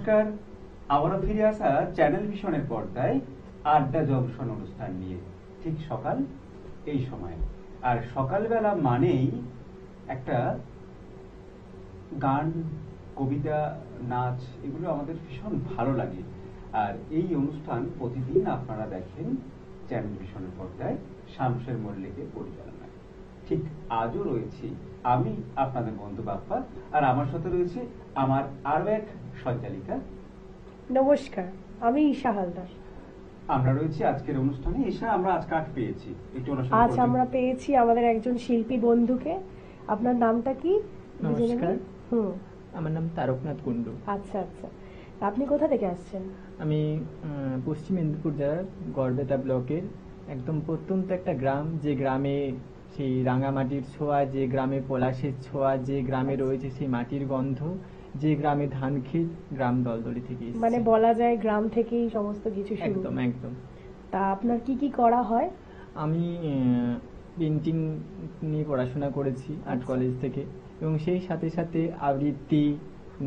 নমস্কার, আবারও ফিরে আসা চ্যানেল ভিশনের পর্দায় আড্ডা জংশন অনুষ্ঠান নিয়ে ঠিক সকাল এই সময়। আর সকালবেলা মানেই একটা গান, কবিতা, নাচ, এগুলো আমাদের ভীষণ ভালো লাগে। আর এই অনুষ্ঠান প্রতিদিন আপনারা দেখেন চ্যানেল ভিশনের পর্দায় শামসের মল্লিকের পরিচালনায়। ঠিক আজও রয়েছি আমি আপনাদের বন্ধু বাপ্পা, আর আমার সাথে রয়েছে আমার আরো এক সঞ্চালিকা। নমস্কার, আমি ঈশা হালদার। আমরা রয়েছি আজকের অনুষ্ঠানে। ঈশা, আমরা আজ কাকে পেয়েছি একটু? আজ আমরা পেয়েছি আমাদের একজন শিল্পী বন্ধুকে। আপনার নামটা কি? নমস্কার, আমার নাম তারকনাথ কুণ্ডু। আচ্ছা আচ্ছা, আপনি কোথা থেকে আসছেন? আমি পশ্চিম মেদিনীপুর জেলার গড়বেতা ব্লকের একদম প্রত্যন্ত একটা গ্রাম, যে গ্রামে সেই রাঙামাটির ছোঁয়া, যে গ্রামে পলাশের ছোঁয়া, যে গ্রামে রয়েছে সেই মাটির গন্ধ, যে গ্রামে ধান ক্ষেত, গ্রাম দলদলি থেকে। মানে বলা যায় গ্রাম থেকেই সমস্ত কিছু শুরু। একদম একদম। তা আপনার কি কি করা হয়? আমি পেন্টিং নিয়ে পড়াশোনা করেছি আর্ট কলেজ থেকে, এবং সেই সাথে সাথে আবৃত্তি,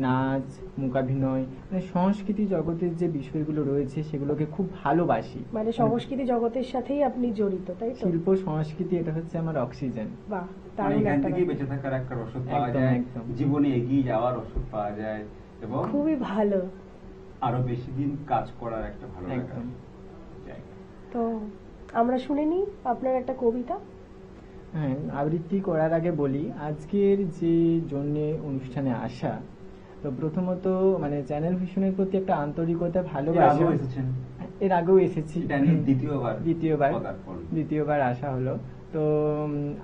নাচ, মূকাভিনয়, মানে সংস্কৃতি জগতের যে বিষয়গুলো রয়েছে সেগুলোকে খুব ভালোবাসি। মানে সংস্কৃতি জগতের সাথেই আপনি জড়িত, তাই তো? শিল্প সংস্কৃতি, এটা হচ্ছে আমার অক্সিজেন। বাহ, মানে এখান থেকেই বেঁচে থাকার একটা ওষুধ পাওয়া যায়, জীবনে এগিয়ে যাওয়ার ওষুধ পাওয়া যায়, এবং খুবই ভালো, আরো বেশি দিন কাজ করার একটা ভালো লাগা। তো আমরা শুনে নিই আপনার একটা কবিতা। হ্যাঁ, আবৃত্তি করার আগে বলি আজকের যে জন্যে অনুষ্ঠানে আসা, তো প্রথমত মানে চ্যানেল ভিশনের প্রতি একটা আন্তরিকতা, ভালোবাসা। এর আগেও এসেছি, দ্বিতীয়বার আসা হলো। তো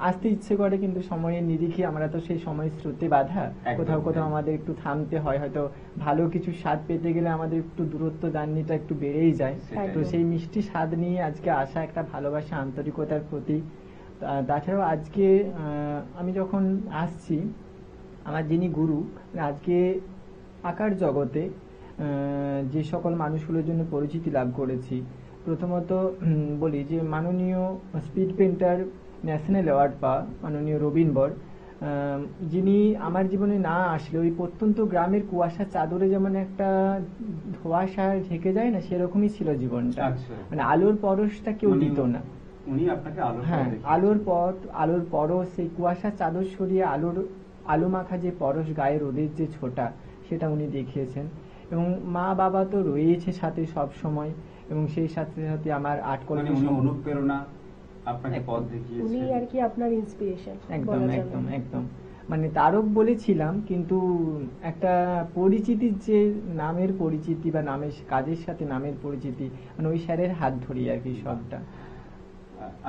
আসতে ইচ্ছে করে, কিন্তু সময়ের নিরিখে আমরা তো সেই সময় স্রোতে বাঁধা, কোথাও কোথাও আমাদের একটু থামতে হয়। হয়তো ভালো কিছু স্বাদ পেতে গেলে আমাদের একটু দূরত্ব জার্নিটা একটু বেড়েই যায়। তো সেই মিষ্টি স্বাদ নিয়ে আজকে আসা একটা ভালোবাসা, আন্তরিকতার প্রতি। তাছাড়াও আজকে আমি যখন আসছি, আমার যিনি গুরু, আজকে আঁকার জগতে যে সকল মানুষগুলোর জন্য পরিচিতি লাভ করেছি, প্রথমত বলি যে মাননীয় স্পিড পেন্টার ন্যাশনাল অ্যাওয়ার্ড পাওয়া মাননীয় রবীন বর, যিনি আমার জীবনে না আসলে ওই প্রত্যন্ত গ্রামের কুয়াশা চাদরে যেমন একটা ধোঁয়াশা ঢেকে যায় না, সেরকমই ছিল জীবনটা। মানে আলোর পরশটা কেউ দিত না। হ্যাঁ, আলোর পরশ, সেই কুয়াশা চাদর সরিয়ে আলো মাখা যে পরশ, গায়ে রোদের যে ছোটা, সেটা উনি দেখিয়েছেন। এবং মা বাবা তো রয়েছে সাথে সব সময়, এবং সেই সাথে সাথে আমার আর্ট কলেজের অনুপ্রেরণা, আপনাকে পথ দেখিয়েছেন, উনি আর কি আপনার ইন্সপিরেশন। একদম একদম একদম। মানে তারক বলেছিলাম, কিন্তু একটা পরিচিতির যে নামের পরিচিতি বা নামের কাজের সাথে নামের পরিচিতি, মানে ওই স্যারের হাত ধরি আর কি সবটা।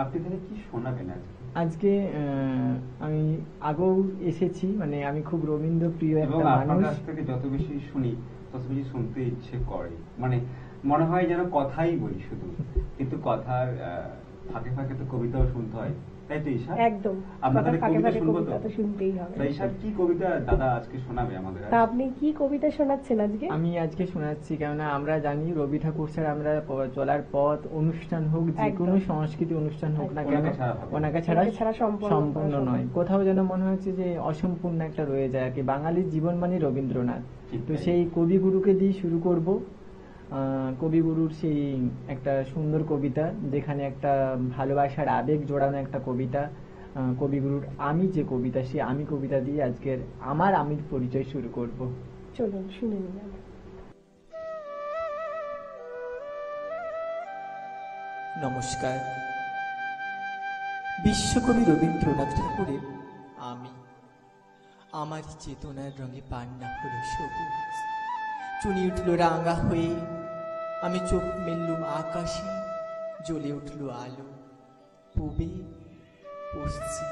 আপনি তাহলে কি শোনাবেন আজকে? আমি আগেও এসেছি, মানে আমি খুব রবীন্দ্র প্রিয় একটা মানুষ। আপনার কাছ থেকে যত বেশি শুনি তত বেশি শুনতে ইচ্ছে করে, মানে মনে হয় যেন কথাই বলি শুধু, কিন্তু কথার ফাঁকে ফাঁকে তো কবিতাও শুনতে হয়, তাই তো ঈশা? একদম, আপনাদের কবিতা শুনবো তো শুনতেই হবে। ঈশা, কি কবিতা দাদা আজকে শোনাবে আমাদের? তা আপনি কি কবিতা শোনাচ্ছেন আজকে? আমি আজকে শোনাচ্ছি, কেননা আমরা জানি রবি ঠাকুর স্যার, আমরা চলার পথ, অনুষ্ঠান হোক, যে কোনো সংস্কৃতি অনুষ্ঠান হোক না কেন, ওনাকে ছাড়া সম্পূর্ণ নয়। কোথাও যেন মনে হচ্ছে যে অসম্পূর্ণ একটা রয়ে যায় আর কি। বাঙালির জীবন মানে রবীন্দ্রনাথ। তো সেই কবিগুরুকে দিয়ে শুরু করব। কবিগুরুর সেই একটা সুন্দর কবিতা, যেখানে একটা ভালোবাসার আবেগ জোড়ানো একটা কবিতা। কবিগুরুর আমি যে কবিতা, সেই আমি কবিতা দিয়ে আজকের আমির পরিচয় শুরু করব। চলুন শুনে নিন। নমস্কার। বিশ্বকবি রবীন্দ্রনাথ ঠাকুরের আমি, আমার চেতনার রঙে পান্না হলো সবুজ, চুনি উঠল রাঙা হয়ে, আমি চোখ মেললুম আকাশে, জ্বলে উঠল আলো পূবে পশ্চিম।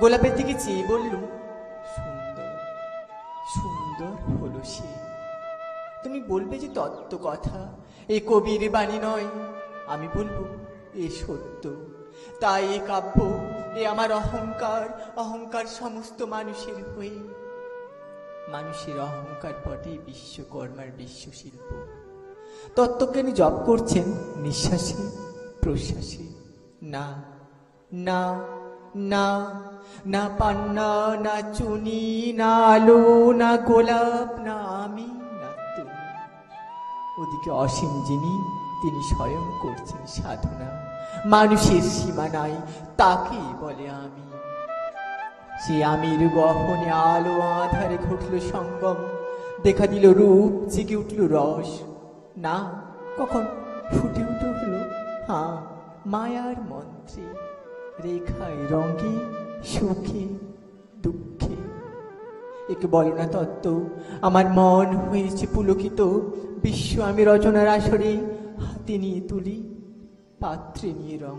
গোলাপের দিকে চেয়ে বললুম, সুন্দর সুন্দর হলো সে। তুমি বলবে যে তত্ত্ব কথা, এ কবির বাণী নয়। আমি বলবো এ সত্য। তাই এ কাব্য, এ আমার অহংকার, অহংকার সমস্ত মানুষের হয়ে। মানুষের অহংকার বটে বিশ্বকর্মার বিশ্বশিল্প। তত্ত্বজ্ঞানী জপ করছেন নিঃশ্বাসে প্রশ্বাসে। না না না, না পান্না, না চুনি, না আলো, না গোলাপ, না আমি, না তুমি। ওদিকে অসীম যিনি, তিনি স্বয়ং করছেন সাধনা। মানুষের সীমা নাই, তাকেই বলে আমি। সে আমির গহনে আলো আধারে ঘটল সঙ্গম, দেখা দিল রূপ, জেগে উঠল রস। না, কখন ফুটে উঠে হলো হ্যাঁ মায়ার মন্ত্রে, রেখায় রঙে, সুখে দুঃখে। একে বলো না তত্ত্ব, আমার মন হয়েছে পুলকিত। বিশ্ব আমি রচনার আসরে হাতে নিয়ে তুলি, পাত্রে নিয়ে রং।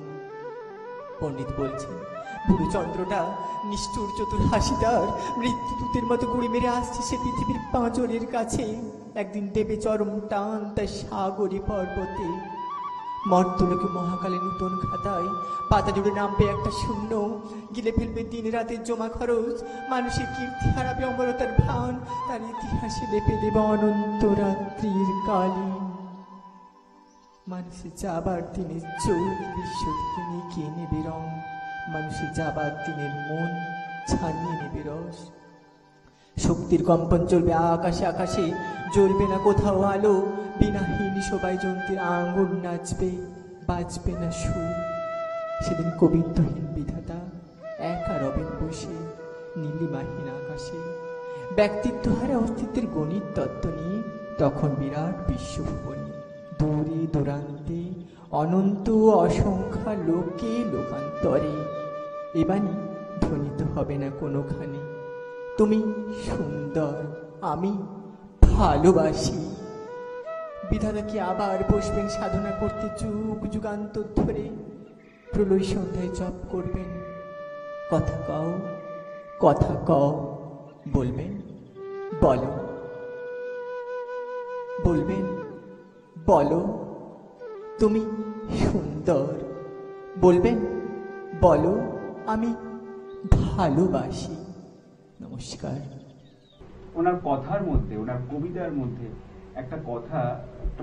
পণ্ডিত বলছেন বুড়ো চন্দ্রটা নিষ্ঠুর চতুর হাসিদার, মৃত্যুদূতের মতো গুড়ি মেরে আসছে সে পৃথিবীর পাঁজরের কাছে। একদিন দেবে চরম টান তার সাগরী পর্বতে। মর্তলোকে মহাকালে নূতন খাতায় পাতা জুড়ে নামবে একটা শূন্য, গিলে ফেলবে দিন রাতের জমা খরচ। মানুষের কীর্তি হারাবে অমরতার ভান, তার ইতিহাসে লেপে দেবে অনন্ত রাত্রির কালি। মানুষের যাবার দিনের চোখ বিশ্ব থেকে নিয়ে নেবে রং, মানুষের যাবার দিনের মন ছানিয়ে নেবে রস। শক্তির কম্পন চলবে আকাশে আকাশে, জ্বলবে না কোথাও আলো। বিনাহীন সবাই যন্ত্রের আঙ্গুর নাচবে, বাজবে না সুর। সেদিন কবিত্বহীন বিধাতা একা রবেন বসে নীলিমাহীন আকাশে। ব্যক্তিত্ব হারা অস্তিত্বের গণিত তত্ত্ব নিয়ে তখন বিরাট বিশ্বভুবনে, দূরে দূরান্তে অনন্ত অসংখ্যা লোকে লোকান্তরে। এবাণী ধ্বনিত হবে না কোনোখানে, তুমি সুন্দর, আমি ভালোবাসি। বিধাতা কি আবার বসবেন সাধনা করতে যুগ যুগান্তর ধরে? প্রলয় সন্ধ্যায় জপ করবেন, কথা কও, কথা কও, বলবেন বলো, বলবেন বলো তুমি সুন্দর, বলবেন বলো আমি ভালোবাসি। নমস্কার। ওনার কথার মধ্যে, ওনার কবিতার মধ্যে একটা কথা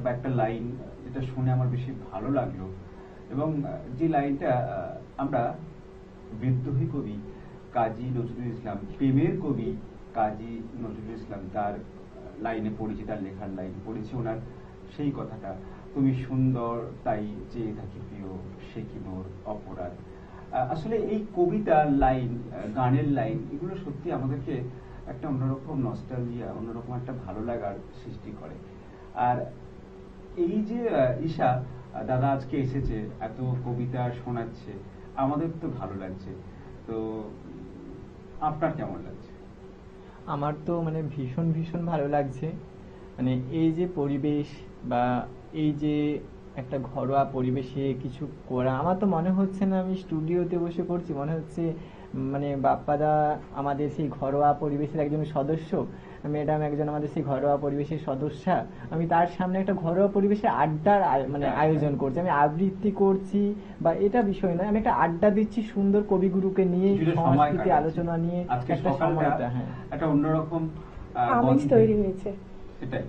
বা একটা লাইন যেটা শুনে আমার বেশি ভালো লাগলো, এবং যে লাইনটা আমরা বিদ্রোহী কবি কাজী নজরুল ইসলাম, প্রেমের কবি কাজী নজরুল ইসলাম তার লাইনে পড়েছি, তার লেখার লাইন পড়েছি ওনার সেই কথাটা, তুমি সুন্দর তাই চেয়ে থাকি প্রিয়, সে কি মোর অপরাধ। আসলে এই কবিতার লাইন, গানের লাইন, এগুলো সত্যি আমাদেরকে একটা অন্যরকম নস্টালজিয়া, অন্যরকম একটা ভালো লাগার সৃষ্টি করে। আর এই যে ঈশা দাদা আজকে এসেছে, এত কবিতা শোনাচ্ছে, আমাদের তো ভালো লাগছে। তো আপনার কেমন লাগছে? আমার তো মানে ভীষণ ভীষণ ভালো লাগছে। মানে এই যে পরিবেশ বা এই যে একটা ঘরোয়া পরিবেশে কিছু করা, আমার তো মনে হচ্ছে না আমি স্টুডিওতে বসে করছি, মনে হচ্ছে মানে বাপ্পাদা আমাদের সেই ঘরোয়া পরিবেশের একজন সদস্য, ম্যাডাম একজন আমাদের সেই ঘরোয়া পরিবেশের সদস্যা, আমি তার সামনে একটা ঘরোয়া পরিবেশে আড্ডার মানে আয়োজন করছি। আমি আবৃত্তি করছি বা এটা বিষয় নয়, আমি একটা আড্ডা দিচ্ছি সুন্দর কবিগুরুকে নিয়ে, সংস্কৃতি আলোচনা নিয়ে একটা সময়টা, হ্যাঁ একটা অন্যরকম আমেজ তৈরি হয়েছে। সেটাই।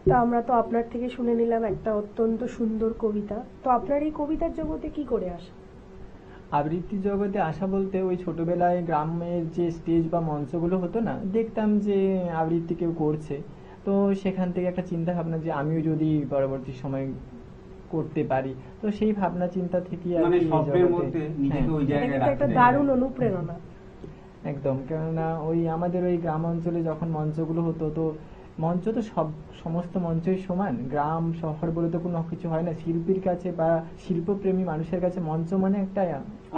তো আমরা তো আপনার থেকে শুনে নিলাম একটা অত্যন্ত সুন্দর কবিতা। তো আপনার এই কবিতার জগতে কি করে আসা? আবৃত্তি জগতে আসা বলতে ওই ছোটবেলায় গ্রামের যে স্টেজ বা মঞ্চগুলো হতো না, দেখতাম যে আবৃত্তি কেউ করছে, তো সেখান থেকে একটা চিন্তা ভাবনা যে আমিও যদি পরবর্তী সময় করতে পারি, তো সেই ভাবনা চিন্তা থেকে আর মানে কি এই স্বপ্নের জগতে, মধ্যে নিজেকে ওই এটা জায়গায় কিন্তু একটা রাখতে দারুণ অনুপ্রেরণা। একদম। কেননা ওই আমাদের ওই গ্রাম অঞ্চলে যখন মঞ্চগুলো হতো, তো মঞ্চ তো সমস্ত মঞ্চই সমান, গ্রাম শহর বলে তো কোনো কিছু হয় না। শিল্পীর কাছে বা শিল্পপ্রেমী মানুষের কাছে মঞ্চ মানে একটা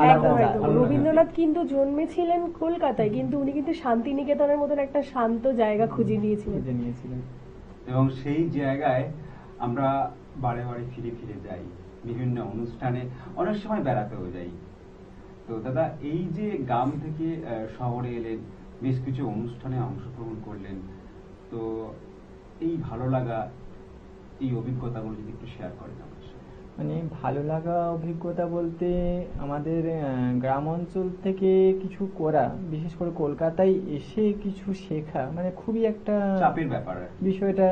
আলাদা। একদম একদম। রবীন্দ্রনাথ কিন্তু জন্মেছিলেন কলকাতায়, কিন্তু উনি কিন্তু শান্তিনিকেতনের মতন একটা শান্ত জায়গা খুঁজে নিয়েছিলেন। এবং সেই জায়গায় আমরা বারে বারে ফিরে ফিরে যাই, বিভিন্ন অনুষ্ঠানে, অনেক সময় বেড়াতেও যাই। তো দাদা, এই যে গ্রাম থেকে শহরে এলেন, বেশ কিছু অনুষ্ঠানে অংশগ্রহণ করলেন, তো এই ভালো লাগা, এই অভিজ্ঞতাগুলো যদি একটু শেয়ার করেন আমার সাথে। মানে ভালো লাগা অভিজ্ঞতা বলতে আমাদের গ্রাম অঞ্চল থেকে কিছু করা, বিশেষ করে কলকাতায় এসে কিছু শেখা, মানে খুবই একটা চাপের ব্যাপার। বিষয়টা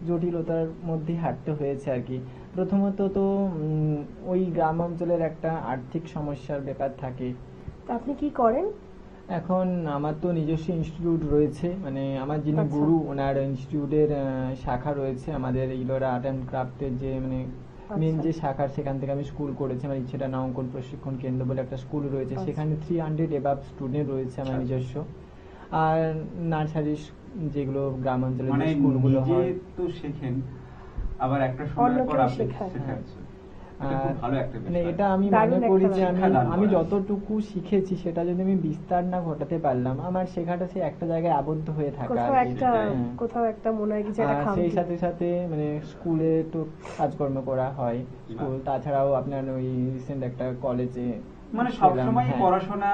জটিলতার মধ্যে হাঁটতে হয়েছে আর কি। প্রথমত তো ওই গ্রাম অঞ্চলের একটা আর্থিক সমস্যার ব্যাপার থাকে। তো আপনি কি করেন? এখন আমার তো নিজস্ব ইনস্টিটিউট রয়েছে, মানে আমার যিনি আচ্ছা। গুরু ওনার ইনস্টিটিউটের শাখা রয়েছে আমাদের ইলোরা আর্ট অ্যান্ড ক্রাফটের যে মানে মেন আচ্ছা। যে শাখা, সেখান থেকে আমি স্কুল করেছি। আমার ইচ্ছেটা না অঙ্কন প্রশিক্ষণ কেন্দ্র বলে একটা স্কুল রয়েছে, আচ্ছা। সেখানে 300 এবাব স্টুডেন্ট রয়েছে আমার আচ্ছা। নিজস্ব। আর নার্সারি যেগুলো গ্রাম অঞ্চলে মানে যে স্কুলগুলো নিজে হয়, তো শেখেন, আবার একটা সময় পর অন্যকেও আপনি শেখান। শেখাচ্ছেন। এটা খুব আর ভালো একটা মানে বিষয়। এটা আমি দারুণ মনে করি একটা যে আমি শিক্ষাদান আমি করা। যতটুকু শিখেছি সেটা যদি আমি বিস্তার না ঘটাতে পারলাম, আমার শেখাটা সেই একটা জায়গায় আবদ্ধ হয়ে থাকা কোথাও আর কি। একটা হ্যাঁ। কোথাও একটা মনে হয় কিছু একটা আর সেই খামতি। সাথে সাথে মানে স্কুলে তো কাজকর্ম করা হয় স্কুল, তাছাড়াও আপনার ওই রিসেন্ট একটা কলেজে মানে সবসময় হ্যাঁ। পড়াশোনা,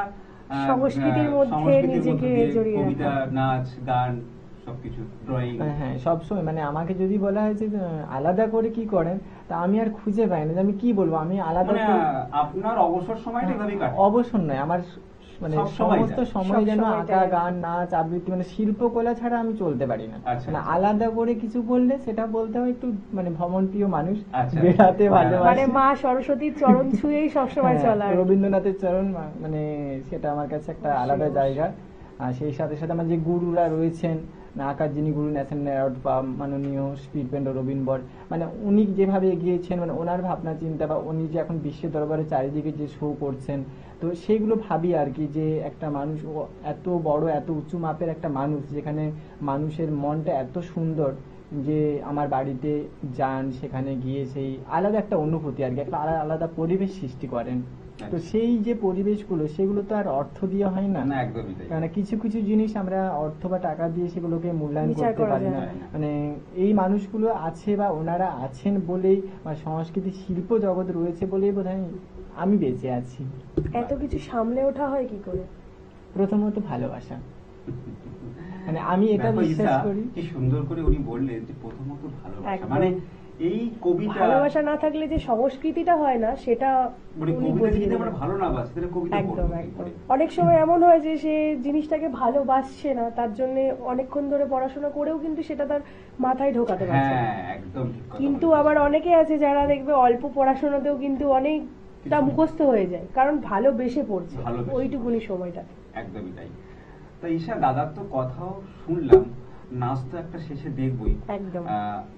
সংস্কৃতির মধ্যে সংস্কৃতির নিজেকে মধ্যে দিয়ে জড়িয়ে কবিতা, রাখা। নাচ, গান সবকিছু, ড্রয়িং। হ্যাঁ সবসময় মানে আমাকে যদি বলা হয় যে আলাদা করে কি করেন, তা আমি আর খুঁজে পাই না যে আমি কি বলবো। আমি আলাদা মানে করে আপনার অবসর সময়টা এভাবেই কাটে। অবসর নয়, আমার মানে সব সময় সমস্ত যায়। সময় সব যেন সময় আঁকা, যায়। গান, নাচ, আবৃত্তি, মানে শিল্পকলা ছাড়া আমি চলতে পারি না। আচ্ছা, মানে আচ্ছা। আলাদা করে কিছু বললে সেটা বলতে হয় একটু মানে ভ্রমণপ্রিয় মানুষ, আচ্ছা। বেড়াতে হ্যাঁ। ভালোবাসি। মানে মা সরস্বতীর চরণ ছুঁয়েই সবসময় হ্যাঁ, চলা আর কি। রবীন্দ্রনাথের চরণ মানে সেটা আমার কাছে একটা অবশ্যই, আলাদা অবশ্যই। জায়গা। আর সেই সাথে সাথে আমার যে গুরুরা রয়েছেন, আঁকার যিনি গুরু, ন্যাশনাল অ্যাওয়ার্ড বা মাননীয় স্পিডবেন্ড রবীন বর, মানে উনি যেভাবে এগিয়েছেন, মানে ওনার ভাবনা চিন্তা বা উনি যে এখন বিশ্বের দরবারে চারিদিকে যে শো করছেন, তো সেইগুলো ভাবি আর কি, যে একটা মানুষ এত বড় এত উঁচু মাপের একটা মানুষ, যেখানে মানুষের মনটা এত সুন্দর, যে আমার বাড়িতে যান, সেখানে গিয়ে সেই আলাদা একটা অনুভূতি আর কি, একটা আলাদা পরিবেশ সৃষ্টি করেন। তো সেই যে পরিবেশগুলো, সেগুলো তো আর অর্থ দিয়ে হয় না। না, একদমই তাই। কারণ কিছু কিছু জিনিস আমরা অর্থ বা টাকা দিয়ে সেগুলোকে মূল্যায়ন বিচার করতে করা পারি যায় না। না। মানে এই মানুষগুলো আছে বা ওনারা আছেন বলেই, বা সংস্কৃতি শিল্প জগৎ রয়েছে বলেই বোধহয় আমি বেঁচে আছি। এত কিছু সামলে ওঠা হয় কি করে? প্রথমত ভালোবাসা, মানে আমি এটা দেখো বিশ্বাস ঈশা, করি। কি সুন্দর করে উনি বললেন যে প্রথমত ভালোবাসা। একদম। মানে এই কবিতা, ভালোবাসা না থাকলে যে সংস্কৃতিটা হয় না সেটা মানে উনি কবিতা বুঝিয়ে যদি দিলেন। আমরা ভালো না বাসি তাহলে কবিতা একদম পড়বো কি একদম। করে? অনেক সময় এমন হয় যে সে জিনিসটাকে ভালোবাসছে না, তার জন্য অনেকক্ষণ ধরে পড়াশোনা করেও কিন্তু সেটা তার মাথায় ঢোকাতে পারছে না। হ্যাঁ, একদম ঠিক কথা কিন্তু বলেছেন। আবার অনেকে আছে যারা দেখবে অল্প পড়াশোনাতেও কিন্তু অনেকটা মুখস্থ হয়ে যায়, কারণ ভালোবেসে পড়ছে ভালোবেসে ওইটুকুনি সময়টা। একদমই তাই। তো ঈশা, দাদার তো কথাও শুনলাম, নাচ তো একটা শেষে দেখবই। একদম।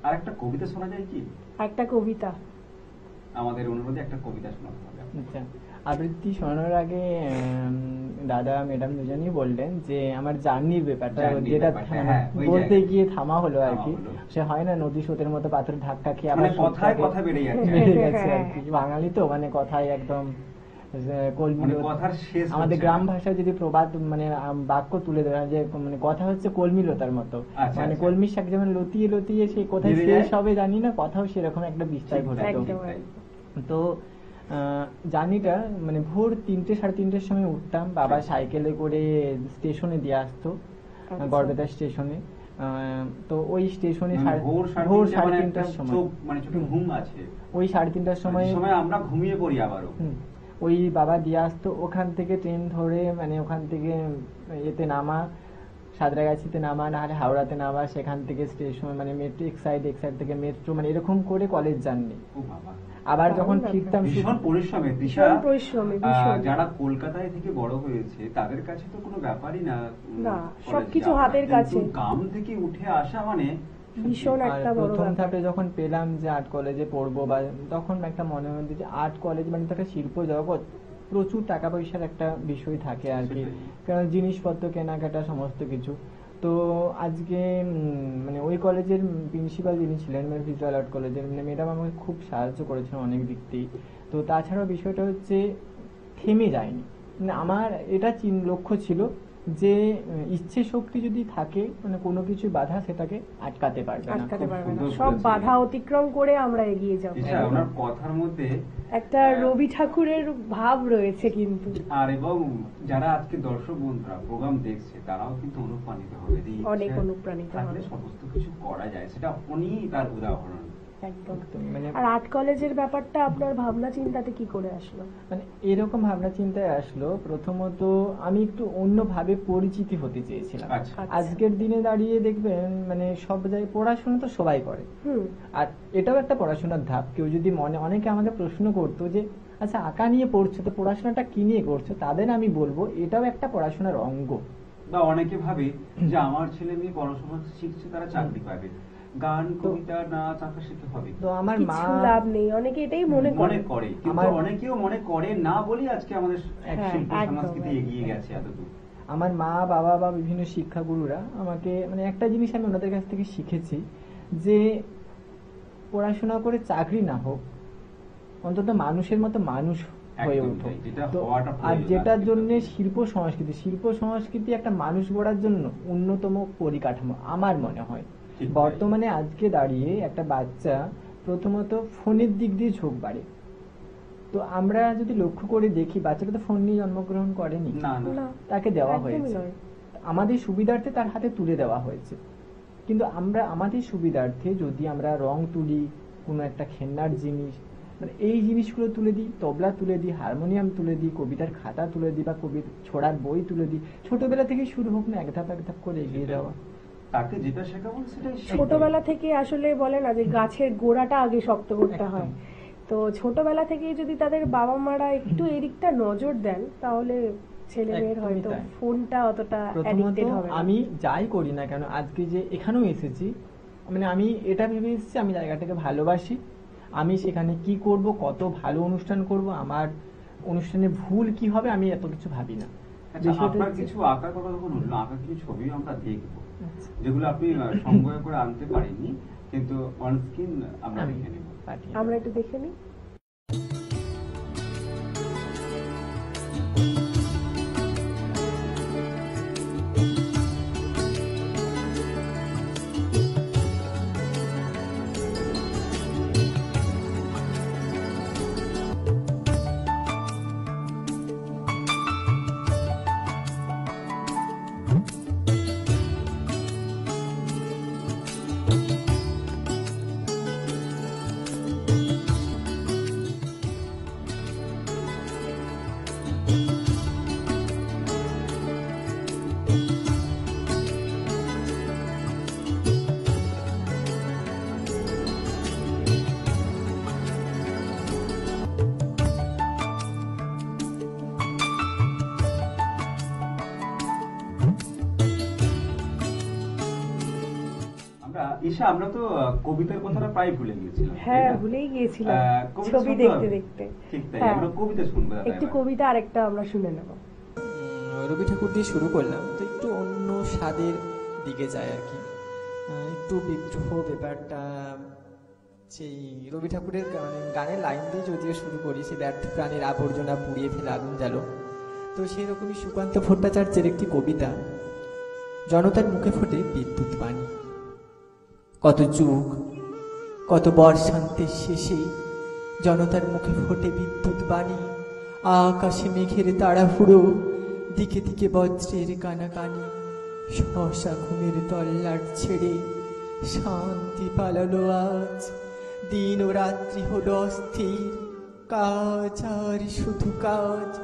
আর একটা কবিতা শোনা যায় কি? একটা কবিতা। আমাদের অনুরোধে একটা কবিতা শোনাতে হবে। আচ্ছা, আবৃত্তি শোনানোর আগে দাদা ম্যাডাম দুজনেই বললেন যে আমার জার্নির ব্যাপারটা, জার্নির যেটা ব্যাপারটা, হ্যাঁ, ওই বলতে জায়গায়। গিয়ে থামা হলো আর থামা কি। হলো। সে হয় না নদী স্রোতের মতো পাথর ধাক্কা খেয়ে মানে আবার কথায় স্রোতটাকে কথা বেড়ে যাচ্ছে। বেড়ে গেছে আর কি। বাঙালি তো মানে কথায় একদম কলমিল। মানে কথার শেষ আমাদের হচ্ছে গ্রাম না। ভাষায় যদি প্রবাদ মানে বাক্য তুলে ধরা, যে মানে কথা হচ্ছে কলমিলতার মতো, আচ্ছা, মানে আচ্ছা। কলমির শাক যেমন লতিয়ে লতিয়ে সে কোথায় বেড়ে শেষ যায়। হবে জানি না, কথাও সেরকম একটা বিস্তার ঠিক, ঘটাতো। একদম তাই। তো জার্নিটা মানে ভোর 3টে সাড়ে 3টের সময় উঠতাম, বাবা সাইকেলে করে স্টেশনে দিয়ে আসতো, আচ্ছা। গড়বেতা স্টেশনে। তো ওই স্টেশনে মানে ভোর ভোর 3:30 সাড়ে মানে 3টার একটা সময়, চোখ, মানে চোখে ঘুম আছে। ওই 3:30টার সময় যে সময় আমরা ঘুমিয়ে পড়ি আবারও। ওই বাবা দিয়ে আসতো। ওখান থেকে ট্রেন ধরে, মানে ওখান থেকে এতে নামা, সাঁতরাগাছিতে নামা, নাহলে হাওড়াতে নামা, সেখান থেকে স্টেশন মানে মেট্রো, এক সাইড থেকে মেট্রো, মানে এরকম করে কলেজ জার্নি। ও বাবা, আবার দারুণ যখন ব্যাপার। ফিরতাম ভীষণ পরিশ্রমের দিশা। ভীষণ পরিশ্রমী, ভীষণ। যারা কলকাতায় থেকে বড় হয়েছে তাদের কাছে তো কোনো ব্যাপারই না। না, কলেজে সবকিছু যাওয়া। হাতের কিন্তু কাছে। গ্রাম থেকে উঠে আসা মানে ভীষণ আর একটা বড় প্রথম ব্যাপার। ধাপে যখন পেলাম যে আর্ট কলেজে পড়বো, বা তখন একটা মনে হতো যে আর্ট কলেজ মানে তো একটা শিল্প জগৎ, প্রচুর টাকা পয়সার একটা বিষয় থাকে আর কি, সেটাই। কারণ জিনিসপত্র কেনাকাটা সমস্ত কিছু। তো আজকে মানে ওই কলেজের প্রিন্সিপাল যিনি ছিলেন, মানে ভিজুয়াল আর্ট কলেজের, মানে ম্যাডাম আমাকে খুব সাহায্য করেছেন অনেক দিক থেকেই। তো তাছাড়াও বিষয়টা হচ্ছে থেমে যায়নি, মানে আমার এটা লক্ষ্য ছিল যে ইচ্ছে শক্তি যদি থাকে, মানে কোনো কিছু বাধা সেটাকে আটকাতে পারবে না। আটকাতে খুব পারবে না, সুন্দর সব বলেছেন। বাধা অতিক্রম করে আমরা এগিয়ে যাব। ঈশা, ওনার কথার মধ্যে একটা রবি ঠাকুরের ভাব রয়েছে কিন্তু। আর এবং যারা আজকে দর্শক বন্ধুরা প্রোগ্রাম দেখছে তারাও কিন্তু অনুপ্রাণিত হবে যে অনেক ইচ্ছা অনুপ্রাণিত থাকলে হবে। সমস্ত কিছু করা যায়, সেটা উনি তার উদাহরণ। একদম। মানে আর আর্ট কলেজের ব্যাপারটা আপনার ভাবনা চিন্তাতে কি করে আসলো? মানে এরকম ভাবনা চিন্তায় আসলো, প্রথমত আমি একটু অন্যভাবে পরিচিতি হতে চেয়েছিলাম। আচ্ছা। আজকের দিনে দাঁড়িয়ে দেখবেন মানে সব জায়গায় পড়াশোনা তো সবাই করে, হুম। আর এটাও একটা পড়াশোনার ধাপ। কেউ যদি অনেকে আমাকে প্রশ্ন করতো যে আচ্ছা আঁকা নিয়ে পড়ছো, তো পড়াশোনাটা কি নিয়ে করছো, তাদের আমি বলবো এটাও একটা পড়াশোনার অঙ্গ। বা অনেকে ভাবে যে আমার ছেলে মেয়ে পড়াশোনা শিখছে, তারা চাকরি পাবে, গান কবিতা নাচ আঁকা শিখতে হবে, তো আমার মা কিছু লাভ নেই, অনেকে এটাই মনে মনে করে। করে, কিন্তু আমার- অনেকেও মনে করে না বলেই আজকে আমাদের হ্যাঁ, শিল্প একদম, সংস্কৃতি একদম। এগিয়ে গেছে এতদূর। আমার মা বাবা বা বিভিন্ন শিক্ষাগুরুরা আমাকে মানে একটা জিনিস আমি ওনাদের কাছ থেকে শিখেছি, যে পড়াশোনা করে চাকরি না হোক, অন্তত মানুষের মতো মানুষ হয়ে একদম ওঠো। তাই, যেটা তো হওয়াটা আর প্রয়োজন যেটার আজকের জন্য দিনে। শিল্প সংস্কৃতি একটা মানুষ গড়ার জন্য অন্যতম পরিকাঠামো আমার মনে হয়। ঠিক তাই। বর্তমানে আজকে দাঁড়িয়ে একটা বাচ্চা প্রথমত ফোনের দিক দিয়ে ঝোঁক বাড়ে। তো আমরা যদি লক্ষ্য করে দেখি, বাচ্চাটা তো ফোন নিয়ে জন্মগ্রহণ করেনি, না না না, তাকে দেওয়া একদমই হয়েছে, নয়। আমাদের সুবিধার্থে তার হাতে তুলে দেওয়া হয়েছে। কিন্তু আমরা আমাদের সুবিধার্থে যদি আমরা রং তুলি, কোনো একটা খেলনার জিনিস, মানে এই জিনিসগুলো তুলে দিই, তবলা তুলে দিই, হারমোনিয়াম তুলে দিই, কবিতার খাতা তুলে দিই, বা ছড়ার বই তুলে দিই, ছোটবেলা থেকে শুরু হোক না, এক ধাপ করে এগিয়ে দেওয়া। তাকে যেটা শেখাবো সেটাই শিখবে। ছোটবেলা থেকে আসলে বলে না যে গাছের গোড়াটা আগে শক্ত করতে হয়, তো ছোটবেলা থেকেই যদি তাদের বাবা মারা একটু এদিকটা নজর দেন, তাহলে ছেলে মেয়ের একদমই হয়তো তাই। ফোনটা অতটা প্রথমত অ্যাডিক্টেড হবে না। আমি যাই করি না কেন, আজকে যে এখানেও এসেছি, মানে আমি এটা ভেবে এসেছি আমি জায়গাটাকে ভালোবাসি, আমি সেখানে কি করব, কত ভালো অনুষ্ঠান করব, আমার অনুষ্ঠানে ভুল কি হবে, আমি এত কিছু ভাবি না। আচ্ছা, বিষয়টা আপনার হচ্ছে- কিছু আঁকার কথা যখন উঠলো, আঁকা কিছু ছবিও আমরা দেখবো, আচ্ছা, যেগুলো আপনি সংগ্রহ করে আনতে পারেননি, কিন্তু অন স্ক্রিন আমরা আমি দেখে নেব। পাঠিয়ে আমরা দেব। একটু দেখে নিই। ঈশা, আমরা তো কবিতার কথাটা প্রায় ভুলে গিয়েছিলাম, হ্যাঁ, তাই না? ভুলেই গিয়েছিলাম কবিতা ছবি শুনতে দেখতে হবে। দেখতে। ঠিক তাই, হ্যাঁ, আমরা কবিতা শুনবো দাদা একটু এবার। কবিতা আরেকটা আমরা শুনে নেব। রবি ঠাকুর দিয়ে শুরু করলাম, তো একটু অন্য স্বাদের দিকে যায় আর কি। একটু বিদ্রোহ ব্যাপারটা, সেই রবি ঠাকুরের গানের লাইন দিয়ে যদিও শুরু করি, সে ব্যর্থ প্রাণের আবর্জনা পুড়িয়ে ফেলে আগুন জ্বালো। তো সেই রকমই সুকান্ত ভট্টাচার্যের একটি কবিতা, জনতার মুখে ফোটে বিদ্যুৎ বাণী। কত যুগ, কত বর্ষান্তের শেষে জনতার মুখে ফোটে বিদ্যুৎ বাণী। আকাশে মেঘের তাড়াহুড়ো, দিকে দিকে বজ্রের কানাকানি। সহসা ঘুমের তল্লাট ছেড়ে শান্তি পালালো আজ। দিন ও রাত্রি হলো অস্থির, কাজ আর শুধু কাজ।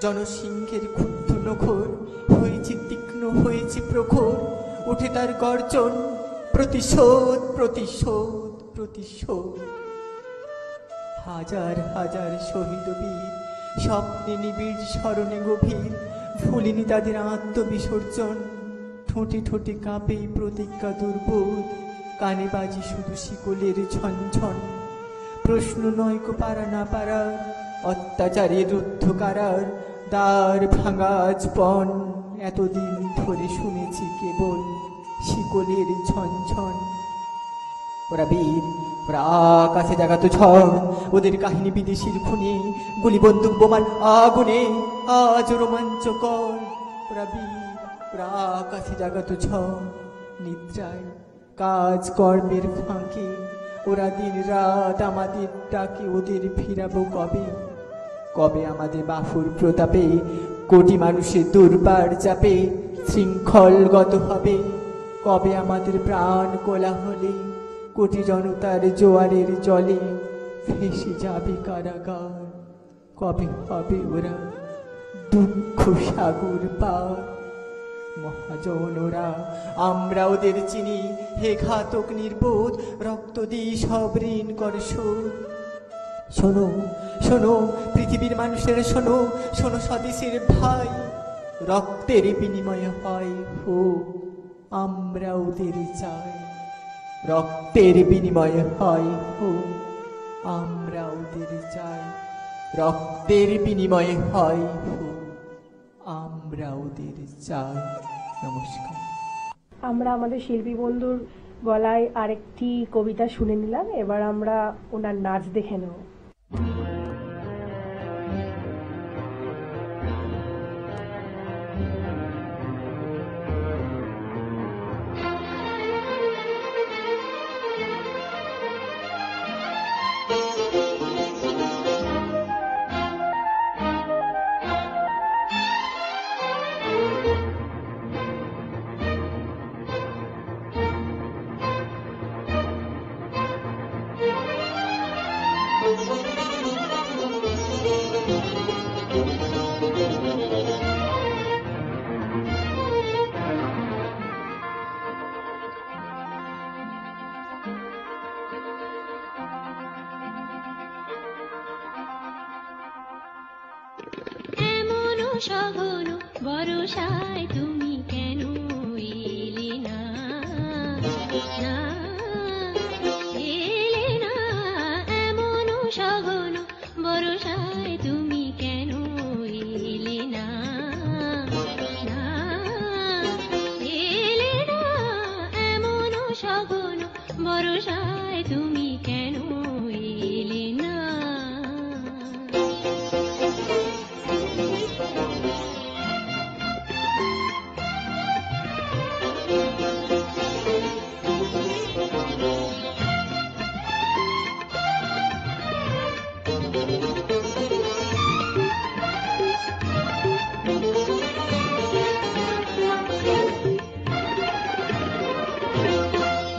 জনসিংহের ক্ষুব্ধ নখর হয়েছে তীক্ষ্ণ, হয়েছে প্রখর। উঠে তার গর্জন, প্রতিশোধ প্রতিশোধ প্রতিশোধ। হাজার হাজার শহীদ বীর, স্বপ্নে নিবিড় স্মরণে গভীর। ভুলিনি তাদের আত্মবিসর্জন, ঠোঁটে ঠোঁটে কাঁপে প্রতিজ্ঞা দুর্বোধ। কানে বাজি শুধু শিকলের ঝনঝন। প্রশ্ন নয় কো পারা না পারার, অত্যাচারের রুদ্ধ কারার দ্বার ভাঙা আজ পণ। এতদিন ধরে শুনেছি কেবল শিকলের ঝনঝন। ওরা বীর, ওরা আকাশে জাগাতো ঝড়, ওদের কাহিনী বিদেশির খুনে, গুলি বন্দুক বোমার আগুনে আজ রোমাঞ্চকর। ওরা বীর, ওরা আকাশে জাগাতো ঝড়, নিদ্রায় কাজ কর্মের ফাঁকে। ওরা দিন রাত আমাদের ডাকে, ওদের ফিরাবো কবে? কবে আমাদের বাহুর প্রতাপে কোটি মানুষের দুর্বার চাপে শৃঙ্খলগত হবে? কবে আমাদের প্রাণ কোলাহলে কোটি জনতার জোয়ারের জলে ভেসে যাবে কারাগার? কবে হবে ওরা দুঃখ সাগর পার? মহাজন ওরা, আমরা ওদের চিনি, হে ঘাতক নির্বোধ, রক্ত দিই সব ঋণ কর শোধ। শোনো শোনো পৃথিবীর মানুষেরা, শোনো শোনো স্বদেশের ভাই, রক্তের বিনিময়ে হয় হোক, আমরা ওদের চাই। রক্তের বিনিময়ে হয় হোক, আমরা ওদের চাই। রক্তের বিনিময়ে হয় হোক, আমরা ওদের চাই। নমস্কার। আমরা আমাদের শিল্পী বন্ধুর গলায় আরেকটি কবিতা শুনে নিলাম, এবার আমরা ওনার নাচ দেখে নেব। সঘন বরষায় তুমি কেন এলে না, না এলে না, এমন সঘন বরষায় তুমি কেন এলে না, না এলে না, এমন সঘন বরষায় তুমি কেন এলে না।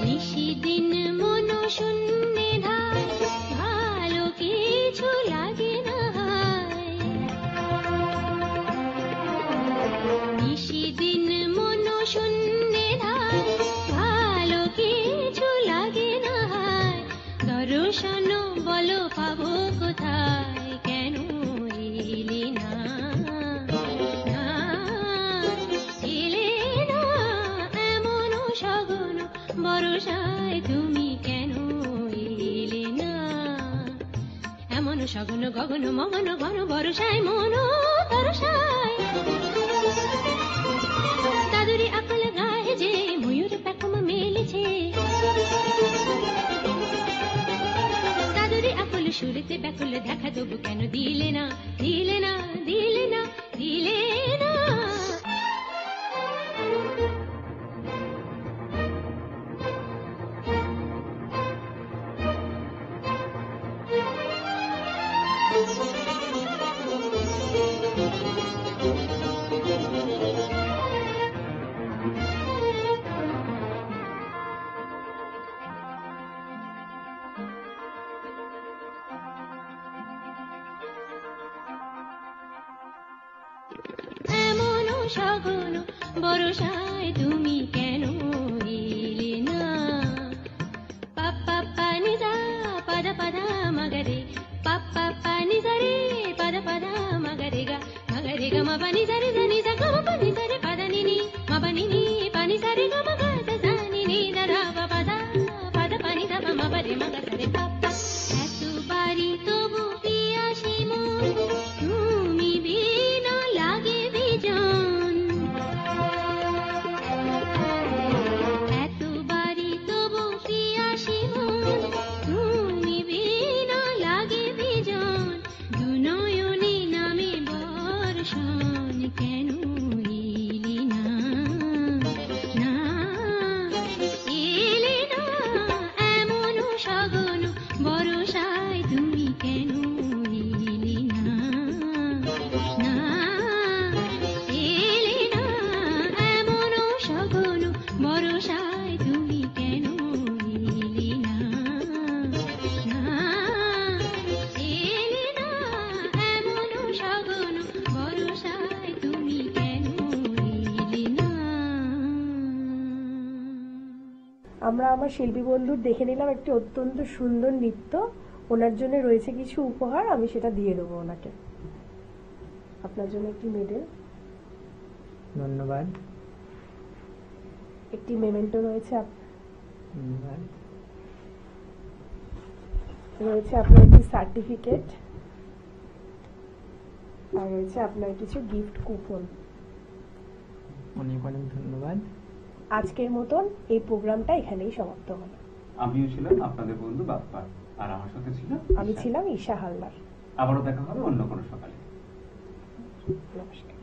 নিশিদিন মন শূন্যে ধায়, ভালো কিছু লাগে না। নিশিদিন মন শূন্যে ধায়, ভালো কিছু লাগে না। দর্শন বলো পাবো কোথায়, কেন এলে না, না এলে না, এমন সঘন বরষায় তুমি কেন এলে না। এমন সঘন গগন মগন ঘন বরষায় মন তরসায়, দাদুরি আকল গায়ে যে ময়ূর পেখম মেলেছে, দাদুরি আকল সুরেতে ব্যাকুল দেখা তবু কেন দিলে না, দিলে না, দিলে না, দিলে না। এমন সঘন বরষায় তুমি কেন এলে না। পাপ্পা পানি যা পাদা পাদা মগরে, পাপ্পা পানি জারে পাদা পাদা মগরে গা, মগরে গা মা পানি জারে জানি যা গা পানি জারে পাদা নিনি মা পানি নি পানি জারে গা মা গা জানি নি দারা বাবা দা পাদা পানি দা মা বারে মগা জারে পাপ্পা। এতবারই তবু পিয়াসি মন, তুমি বিনা লাগে বিজন। এতবারই তবু পিয়াসি মন, তুমি বিনা লাগে বিজন। দুনয়নে নামে বর্ষণ, কেন এলে না, না এলে না, এমন সঘন বরষায় তুমি কেন এলে না, না এলে না, এমন সঘন বরষায় তুমি কেন এলে না, না এলে না, এমন সঘন বরষায় তুমি কেন এলে না। আমরা আমার শিল্পী বন্ধুর দেখে নিলাম একটি অত্যন্ত সুন্দর নৃত্য। ওনার জন্য রয়েছে কিছু উপহার, আমি সেটা দিয়ে দেবো ওনাকে। আপনার জন্য একটি মেডেল, ধন্যবাদ। একটি মেমেন্টো রয়েছে, ধন্যবাদ। রয়েছে আপনার একটি সার্টিফিকেট, আর রয়েছে আপনার কিছু গিফট কুপন। অনেক অনেক ধন্যবাদ। আজকের মতন এই প্রোগ্রামটা এখানেই সমাপ্ত হলো। আমিও ছিলাম আপনাদের বন্ধু বাপ্পা, আর আমার সাথে ছিল আমি ঈশা। ছিলাম ঈশা হালদার। আবারও দেখা হবে অন্য কোনো সকালে। নমস্কার।